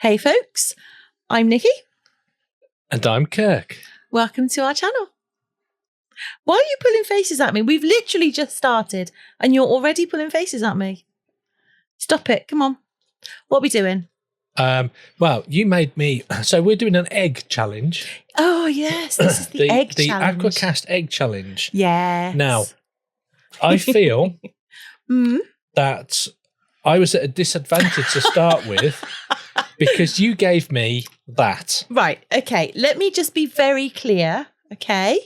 Hey folks, I'm Nikki. And I'm Kirk. Welcome to our channel. Why are you pulling faces at me? We've literally just started and you're already pulling faces at me. Stop it. Come on. What are we doing? Well, you made me... So we're doing an egg challenge. Oh, yes. This is the egg challenge. The AquaCast egg challenge. Yes. Now, I feel that I was at a disadvantage to start with because you gave me that. Right. Okay. Let me just be very clear. Okay.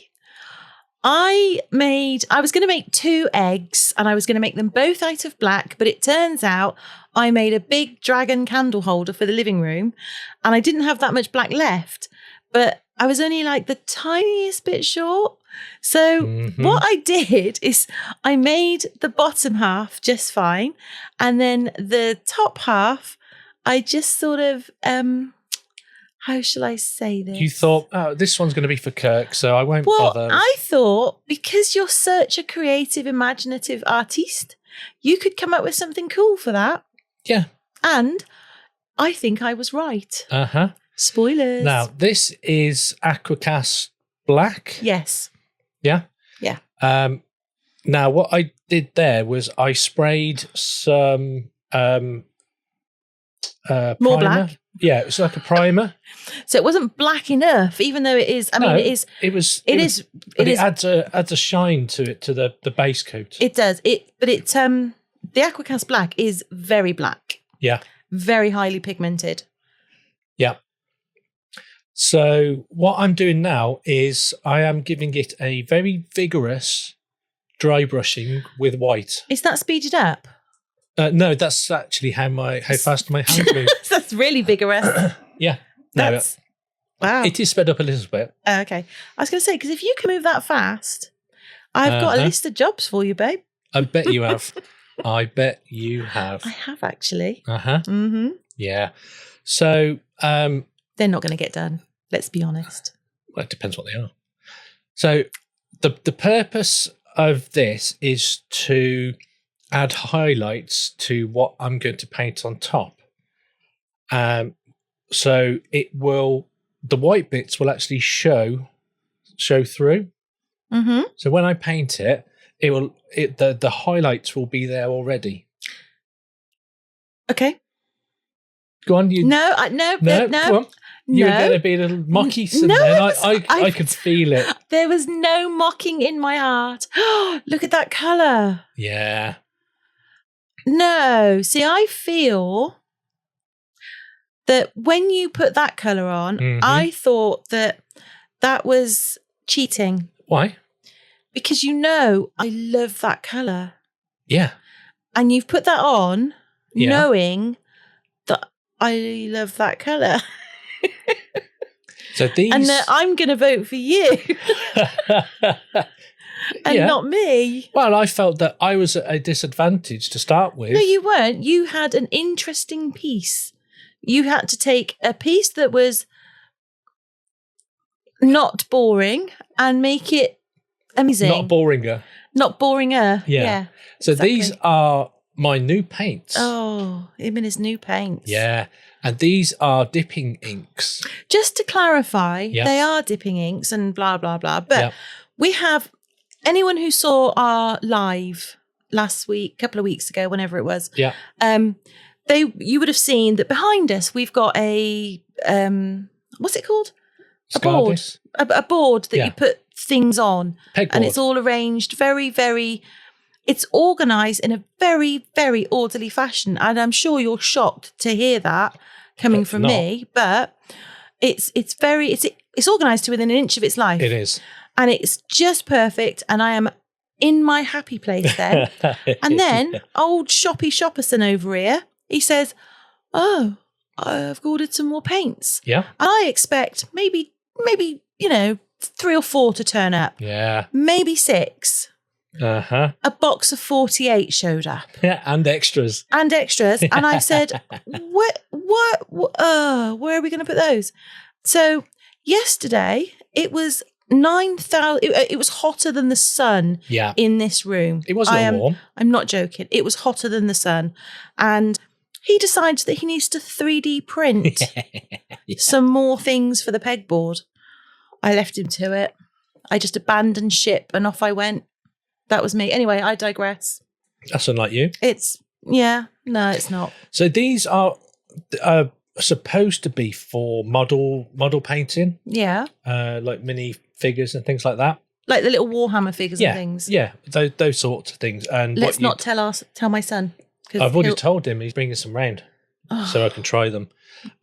I was going to make 2 eggs and I was going to make them both out of black, but it turns out I made a big dragon candle holder for the living room and I didn't have that much black left, but I was only like the tiniest bit short. So what I did is I made the bottom half just fine. And then the top half, I just sort of, how shall I say this? You thought, oh, this one's going to be for Kirk, so I won't bother. Well, I thought because you're such a creative, imaginative artiste, you could come up with something cool for that. Yeah. And I think I was right. Uh-huh. Spoilers. Now, this is AquaCast Black. Yes. Yeah? Yeah. Now, what I did there was I sprayed some More primer. black? Yeah, it was like a primer. So it wasn't black enough, even though it is. I mean, it is. It adds a shine to it, to the base coat. It does. The AquaCast Black is very black. Yeah. Very highly pigmented. Yeah. So what I'm doing now is I am giving it a very vigorous dry brushing with white. Is that speeded up? No, that's actually how fast my hand moves. That's really vigorous. Yeah. Wow. It is sped up a little bit. Okay. I was going to say, because if you can move that fast, I've got a list of jobs for you, babe. I bet you have. I bet you have. I have, actually. Uh-huh. Mm-hmm. Yeah. So... they're not going to get done. Let's be honest. Well, it depends what they are. So the purpose of this is to add highlights to what I'm going to paint on top. So the white bits will actually show through. Mm-hmm. So when I paint it, the highlights will be there already. Okay. Go on, No. Go on. You were going to be a little mocky, and then I could feel it. There was no mocking in my heart. Look at that colour. Yeah. No. See, I feel that when you put that colour on, I thought that was cheating. Why? Because I love that colour. Yeah. And you've put that on knowing that I love that colour. So these... And that I'm going to vote for you. And not me. Well, I felt that I was at a disadvantage to start with. No, you weren't. You had an interesting piece. You had to take a piece that was not boring and make it amazing. Not boringer. Not boringer. Yeah. So exactly. These are my new paints. Oh, him and his new paints. Yeah. And these are dipping inks. Just to clarify, they are dipping inks and blah, blah, blah. But we have... Anyone who saw our live last week, couple of weeks ago, whenever it was, you would have seen that behind us we've got a what's it called? Scardis. A board that you put things on, Pegboard. And it's all arranged very, very. It's organised in a very, very orderly fashion, and I'm sure you're shocked to hear that coming from me, but it's organised to within an inch of its life. It is. And it's just perfect. And I am in my happy place then. And then old Shoppy Shopperson over here, he says, oh, I've ordered some more paints. Yeah. And I expect maybe, 3 or 4 to turn up. Yeah. Maybe 6. Uh-huh. A box of 48 showed up. Yeah, and extras. And I said, where are we going to put those? So yesterday, it was 9,000. It was hotter than the sun in this room. It was a little warm. I'm not joking. It was hotter than the sun. And he decides that he needs to 3D print some more things for the pegboard. I left him to it. I just abandoned ship and off I went. That was me. Anyway, I digress. That's unlike you. No, it's not. So these are supposed to be for model painting. Yeah. Like mini figures and things like that. Like the little Warhammer figures and things. Yeah, those sorts of things. And let's not tell my son. I've already told him he's bringing some round so I can try them.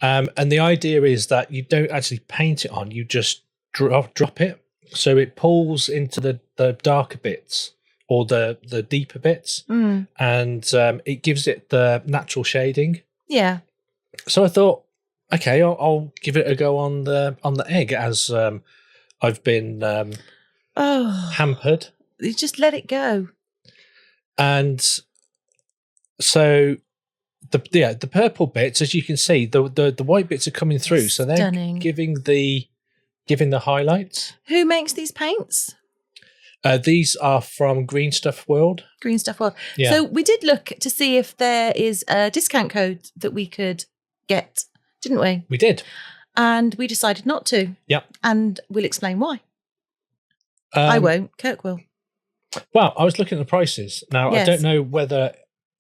And the idea is that you don't actually paint it on, you just drop it. So it pulls into the darker bits or the deeper bits. And it gives it the natural shading. Yeah. So I thought, okay, I'll give it a go on the egg as I've been hampered. You just let it go. And so the purple bits, as you can see, the white bits are coming through. So they're stunning. giving the highlights. Who makes these paints? These are from Green Stuff World. Green Stuff World. Yeah. So we did look to see if there is a discount code that we could get, didn't we? We did. And we decided not to. Yep. And we'll explain why. I won't. Kirk will. Well, I was looking at the prices. Now, yes. I don't know whether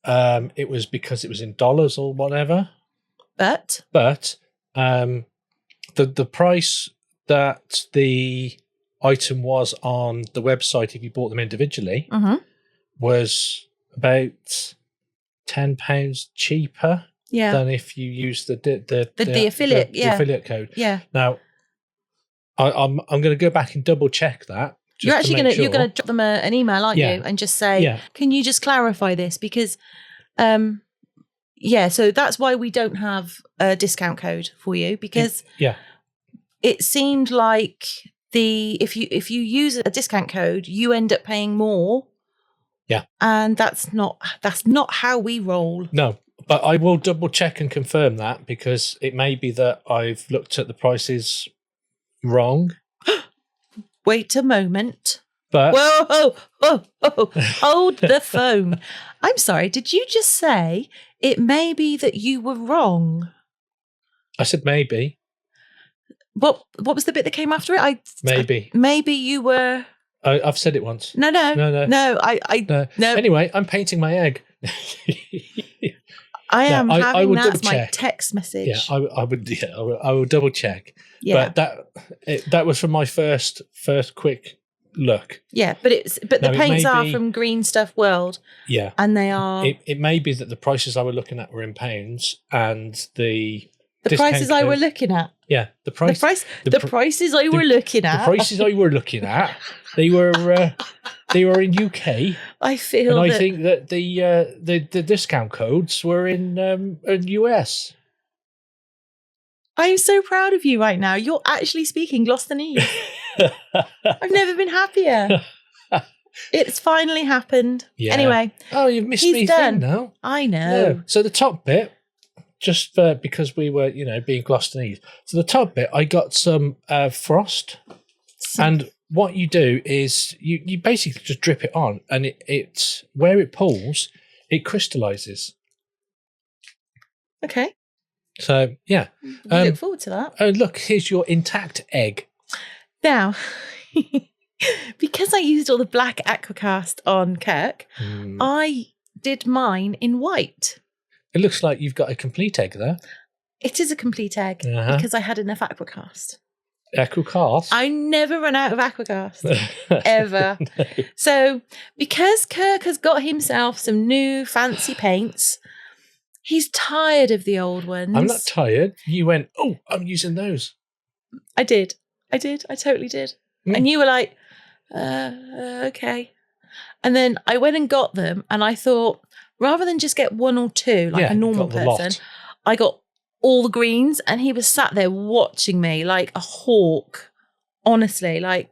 it was because it was in dollars or whatever. But the price that the item was on the website, if you bought them individually, was about £10 cheaper than if you use the affiliate the affiliate code. Yeah. Now, I'm going to go back and double check that. You're actually going to drop them an email, aren't you, and just say, can you just clarify this? Because, so that's why we don't have a discount code for you, because it seemed like if you use a discount code, you end up paying more. Yeah, and that's not how we roll. No, but I will double check and confirm that, because it may be that I've looked at the prices wrong. Wait a moment. But whoa, hold the phone. I'm sorry, did you just say it may be that you were wrong? I said maybe. What was the bit that came after it? Maybe you were. I've said it once. No. No. Anyway, I'm painting my egg. I am having that as my text message. Yeah, I would. Yeah, I will double check. Yeah, but that was from my first quick look. Yeah, but the paints are from Green Stuff World. Yeah, and they are. It may be that the prices I were looking at were in pounds, and the prices I were looking at. Yeah, the prices I were looking at. The prices I were looking at. They were in UK. I feel, and I think that the discount codes were in US. I'm so proud of you right now. You're actually speaking Gloucesterese. I've never been happier. It's finally happened. Yeah. Anyway. Oh, you've missed me done now. I know. Yeah. So the top bit, just because we were, being Gloucesterese. So the top bit, I got some frost, and what you do is you basically just drip it on, and it's where it pulls, it crystallizes. Okay. So yeah, I look forward to that. Oh, look, here's your intact egg. Now, because I used all the black AquaCast on Kirk, I did mine in white. It looks like you've got a complete egg there. It is a complete egg because I had enough AquaCast. AquaCast? I never run out of AquaCast, ever. No. So because Kirk has got himself some new fancy paints, he's tired of the old ones. I'm not tired. You went, oh, I'm using those. I did. I totally did. And you were like, okay. And then I went and got them, and I thought, rather than just get one or two like a normal person, I got all the greens, and he was sat there watching me like a hawk. Honestly, like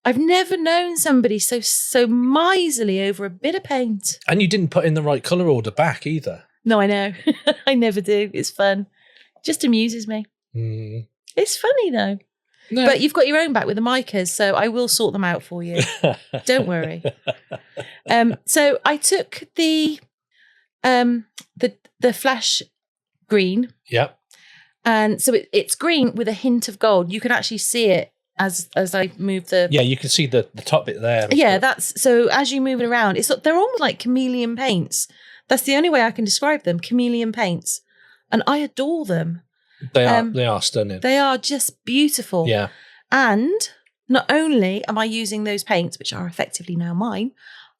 I've never known somebody so miserly over a bit of paint. And you didn't put in the right colour order back either. No, I know. I never do. It's fun. It just amuses me. It's funny though. No. But you've got your own back with the micas, so I will sort them out for you. Don't worry. So I took the the flash green. Yep. And so it's green with a hint of gold. You can actually see it as I move the... Yeah, you can see the top bit there. Yeah, that's... So as you move it around, they're almost like chameleon paints. That's the only way I can describe them, chameleon paints. And I adore them. They are stunning. They are just beautiful. Yeah. And not only am I using those paints, which are effectively now mine,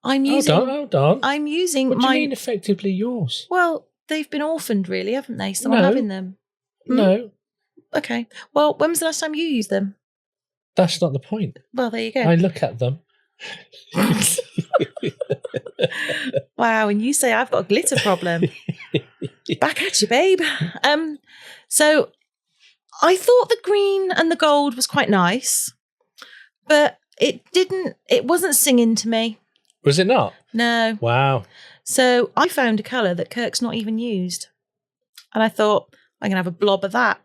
I'm using... Hold on. I'm using what do you mean effectively yours? Well, they've been orphaned, really, haven't they? So I'm having them. No. Okay. Well, when was the last time you used them? That's not the point. Well, there you go. I look at them. Wow, and you say I've got a glitter problem. Back at you, babe. So I thought the green and the gold was quite nice, but it wasn't singing to me. Was it not? No. Wow. So I found a colour that Kirk's not even used. And I thought, I'm going to have a blob of that.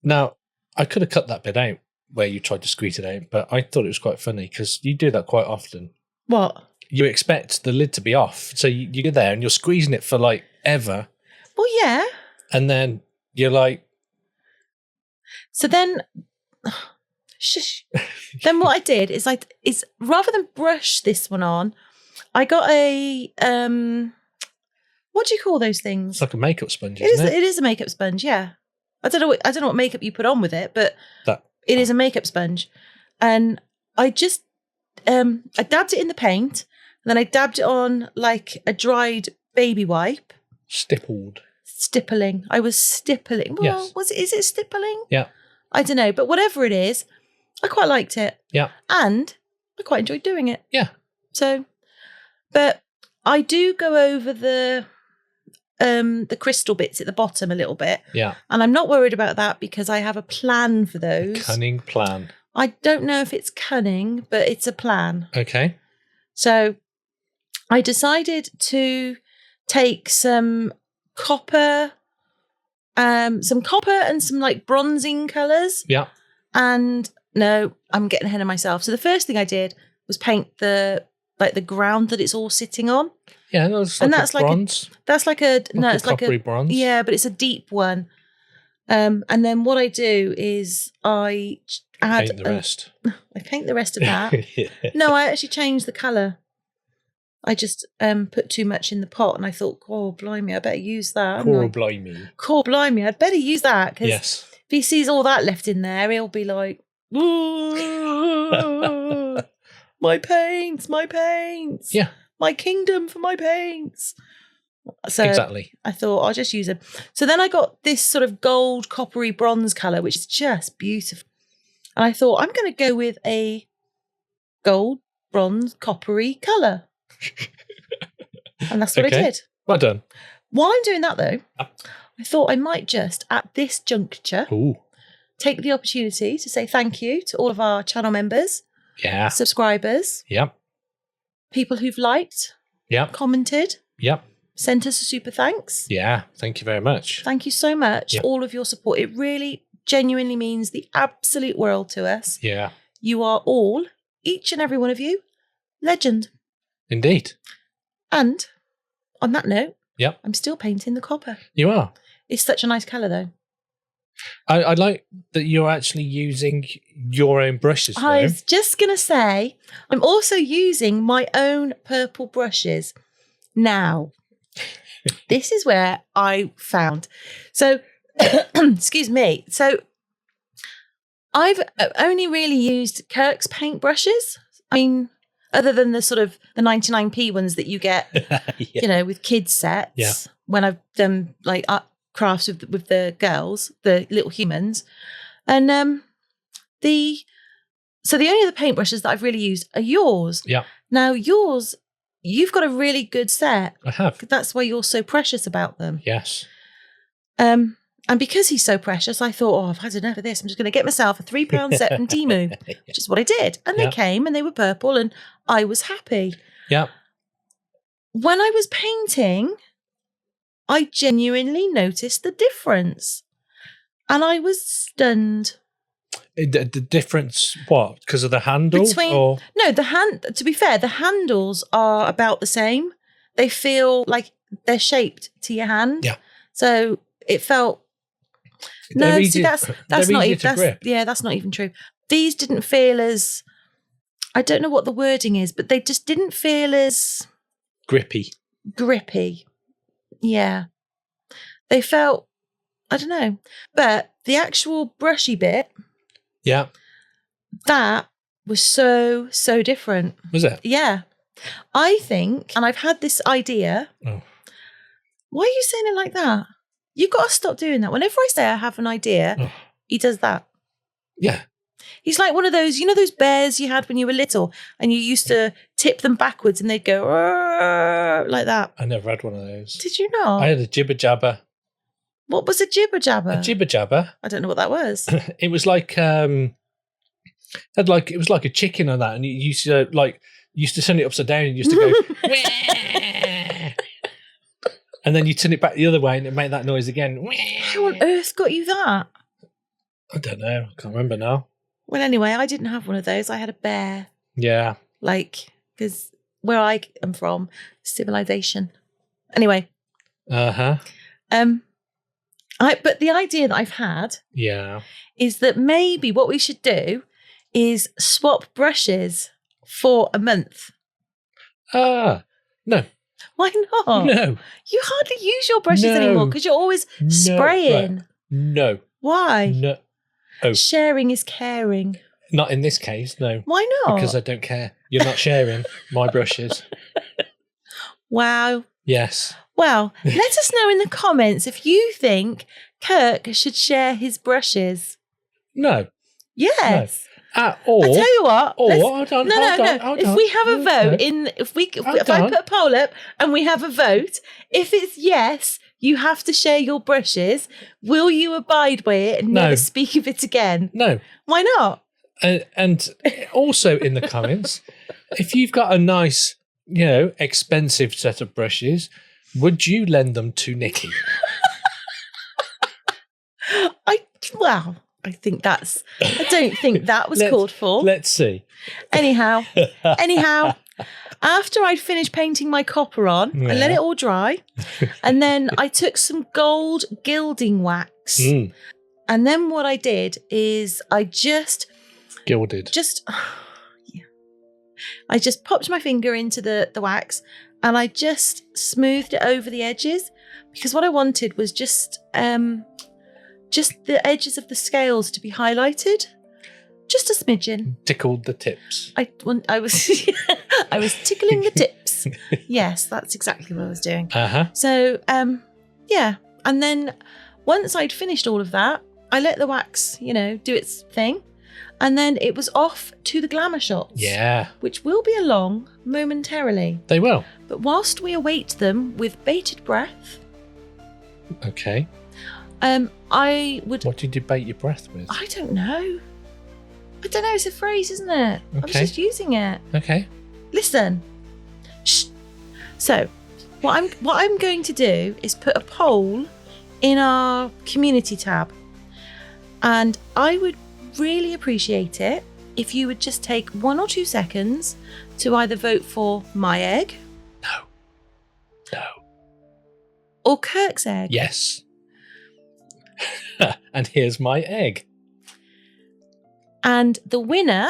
Now, I could have cut that bit out where you tried to squeeze it out, but I thought it was quite funny because you do that quite often. What? You expect the lid to be off. So you get there and you're squeezing it for like ever. Well, yeah. And then you're like... So then... Shush. Then what I did is rather than brush this one on, I got a... what do you call those things? It's like a makeup sponge, isn't it? It is a makeup sponge, yeah. I don't know what makeup you put on with it, but it is a makeup sponge. And I just I dabbed it in the paint, and then I dabbed it on like a dried baby wipe. Stippling. I was stippling. Well, yes. Is it stippling? Yeah. I don't know, but whatever it is, I quite liked it. Yeah. And I quite enjoyed doing it. Yeah. So, but I do go over the crystal bits at the bottom a little bit. Yeah. And I'm not worried about that because I have a plan for those. A cunning plan. I don't know if it's cunning, but it's a plan. Okay. So I decided to take some copper and some like bronzing colours. Yeah. And no, I'm getting ahead of myself. So the first thing I did was paint the ground that it's all sitting on. Yeah, that's like bronze. It's like a bronze. Yeah, but it's a deep one. And then what I do is I add paint the rest. I paint the rest of that. No, I actually changed the colour. I just put too much in the pot, and I thought, oh blimey, I better use that. Core blimey, I'd better use that because yes. if he sees all that left in there, he'll be like, my paints. Yeah. My kingdom for my paints. So exactly. I thought I'll just use it. So then I got this sort of gold coppery bronze colour, which is just beautiful. And I thought I'm going to go with a gold bronze coppery colour. And that's what I did. Well done. While I'm doing that though, I thought I might just at this juncture take the opportunity to say thank you to all of our channel members. Yeah. Subscribers. Yep. People who've liked. Yep. Commented. Yep. Sent us a super thanks. Yeah. Thank you very much. Thank you so much for all of your support. It really genuinely means the absolute world to us. Yeah. You are all, each and every one of you, legend. Indeed. And on that note, yep. I'm still painting the copper. You are. It's such a nice colour though. I like that you're actually using your own brushes. I was just going to say, I'm also using my own purple brushes. Now, this is where I found. So, excuse me. So, I've only really used Kirk's paint brushes. I mean, other than the sort of the 99p ones that you get, you know, with kids sets. Yeah. When I've done like crafts with the girls, the little humans, and the only other paintbrushes that I've really used are yours. Yeah. Now yours, you've got a really good set. I have. That's why you're so precious about them. Yes. And because he's so precious, I thought, oh, I've had enough of this. I'm just going to get myself a £3 set from Temu, which is what I did. And they came and they were purple, and I was happy. Yeah. When I was painting, I genuinely noticed the difference. And I was stunned. The difference, what? Because of the handle? No, to be fair, the handles are about the same. they feel like they're shaped to your hand. Yeah. So it felt. They're No, easy- see, that's they're not easier even. to That's, grip. yeah, that's not even true. These didn't feel as. I don't know what the wording is, but they just didn't feel as Grippy. grippy. Yeah, they felt. I don't know, but the actual brushy bit, Yeah. that was so different. Was it? Yeah, I think, and I've had this idea. Oh. Why are you saying it like that? You've got to stop doing that. Whenever I say I have an idea, Oh. he does that. Yeah. He's like one of those, you know, those bears you had when you were little and you used to tip them backwards and they'd go "Arr," like that. I never had one of those. Did you not? I had a jibber jabber. What was a jibber jabber? A jibber jabber. I don't know what that was. It was like it was like a chicken on that, and you used to send it upside down and you used to go "Wah." And then you turn it back the other way and it made that noise again. "Wah." Who on earth got you that? I don't know. I can't remember now. Well, anyway, I didn't have one of those. I had a bear. Yeah. Like, because where I am from, civilization. Anyway. Uh-huh. But the idea that I've had Yeah. is that maybe what we should do is swap brushes for a month. No. Why not? No. You hardly use your brushes No. anymore because you're always No. spraying. Right. No. Why? No. Oh. Sharing is caring. Not in this case, no. Why not? Because I don't care. You're not sharing my brushes. Wow. Yes. Well, let us know in the comments if you think Kirk should share his brushes. No. Yes. Or I tell you what. or let's- hold on, no, hold no, on, no. hold If on. we have a vote Okay. if I put a poll up and we have a vote, if it's yes, you have to share your brushes. Will you abide by it and No. never speak of it again? No. Why not? And also in the comments, if you've got a nice, expensive set of brushes, would you lend them to Nikki? I don't think that was called for. Let's see. Anyhow, after I'd finished painting my copper on, I let it all dry. And then I took some gold gilding wax. Mm. And then what I did is I just Gilded. I just popped my finger into the wax and I just smoothed it over the edges because what I wanted was just the edges of the scales to be highlighted. Just a smidgen. Tickled the tips. I was I was tickling the tips. Yes, that's exactly what I was doing. Uh-huh. So, yeah. And then once I'd finished all of that, I let the wax, do its thing. And then it was off to the glamour shots. Yeah. Which will be along momentarily. They will. But whilst we await them with bated breath, Okay. I would... What do you debate your breath with? I don't know. It's a phrase, isn't it? I was Okay. just using it. Okay. Listen. Shh. So, what I'm going to do is put a poll in our community tab. And I would really appreciate it if you would just take 1 or 2 seconds to either vote for my egg. No. Or Kirk's egg. Yes. And here's my egg. And the winner,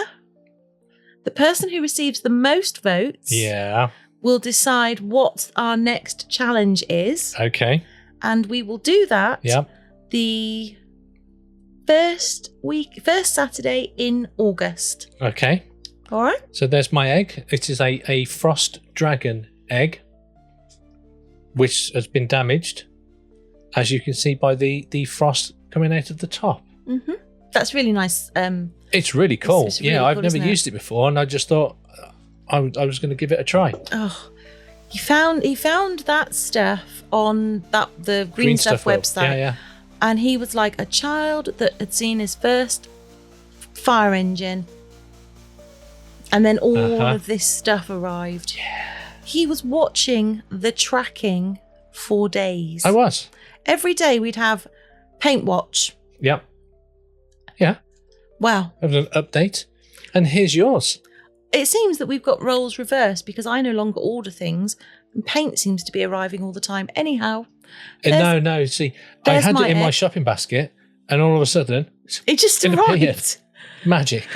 the person who receives the most votes, Yeah. will decide what our next challenge is. Okay. And we will do that Yeah. the first Saturday in August. Okay. All right? So there's my egg. It is a frost dragon egg, which has been damaged, as you can see by the frost coming out of the top. Mm-hmm. That's really nice. It's really cool. It's really I've cool, never isn't it? used it before, and I just thought I was going to give it a try. Oh, he found that stuff on the Green Stuff World. website. Yeah. And he was like a child that had seen his first fire engine. And then all of this stuff arrived. Yeah. He was watching the tracking for days. I was. Every day we'd have paint watch. Yep. Yeah. Wow. Have an update. And here's yours. It seems that we've got roles reversed because I no longer order things And paint seems to be arriving all the time. Anyhow. No. See, I had it in my shopping basket, and all of a sudden, it just appeared. arrived. Magic.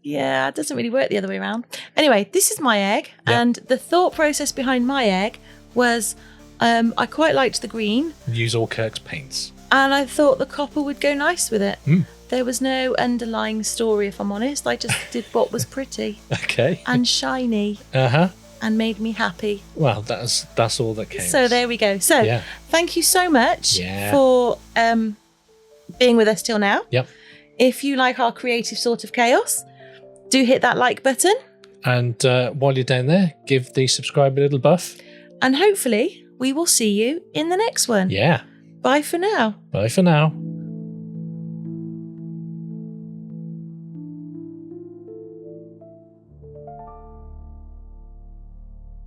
Yeah, it doesn't really work the other way around. Anyway, this is my egg, and the thought process behind my egg was I quite liked the green. Use all Kirk's paints. And I thought the copper would go nice with it. There was no underlying story, if I'm honest. I just did what was pretty. Okay. And shiny. And made me happy. Well, that's all that counts. So there we go. So thank you so much for being with us till now. Yep. If you like our creative sort of chaos, do hit that like button. And while you're down there, give the subscribe a little buff. And hopefully we will see you in the next one. Yeah. Bye for now. Bye for now.